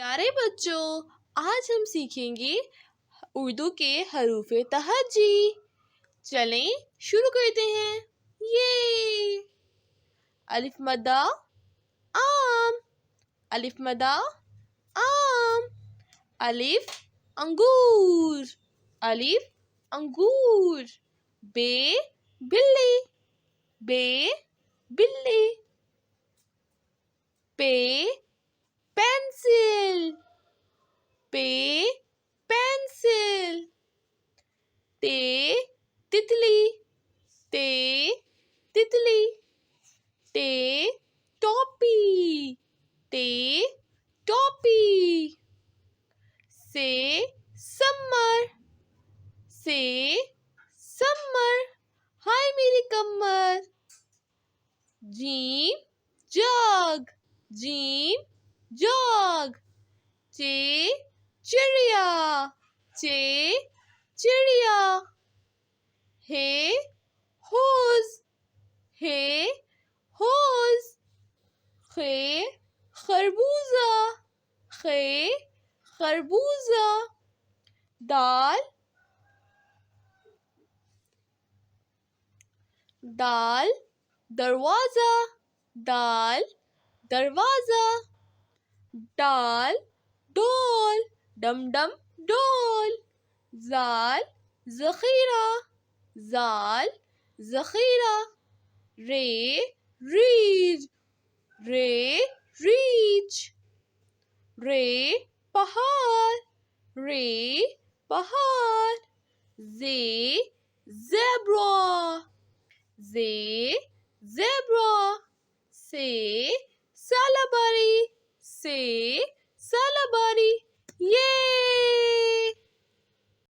प्यारे बच्चों, आज हम सीखेंगे उर्दू के हरूफ़े तहज्जी। चलें शुरू करते हैं। ये अलिफ मद्दा आम, अलिफ मद्दा आम। अलिफ अंगूर, अलिफ अंगूर। बे बिल्ली, बे बिल्ली। पे पेंसिल, पे पेंसिल। ते तितली, ते तितली। ते टोपी, ते टोपी। से समर, से समर। हाय मेरी कमर। जीम जग, जीम जग। चे चिड़िया, चे चिड़िया। हे होज, हे होज। खे खरबूजा, खे खरबूजा। दाल दाल दरवाज़ा, दाल दरवाज़ा। डाल डोल, डम डम डोल। जाल ज़ख़ीरा, जाल ज़ख़ीरा। रे रीछ, रे रीछ। रे पहाड़, रे पहाड़। जे ज़ेब्रा, जे ज़ेब्रा। से सालाबारी, से सालाबारी। ये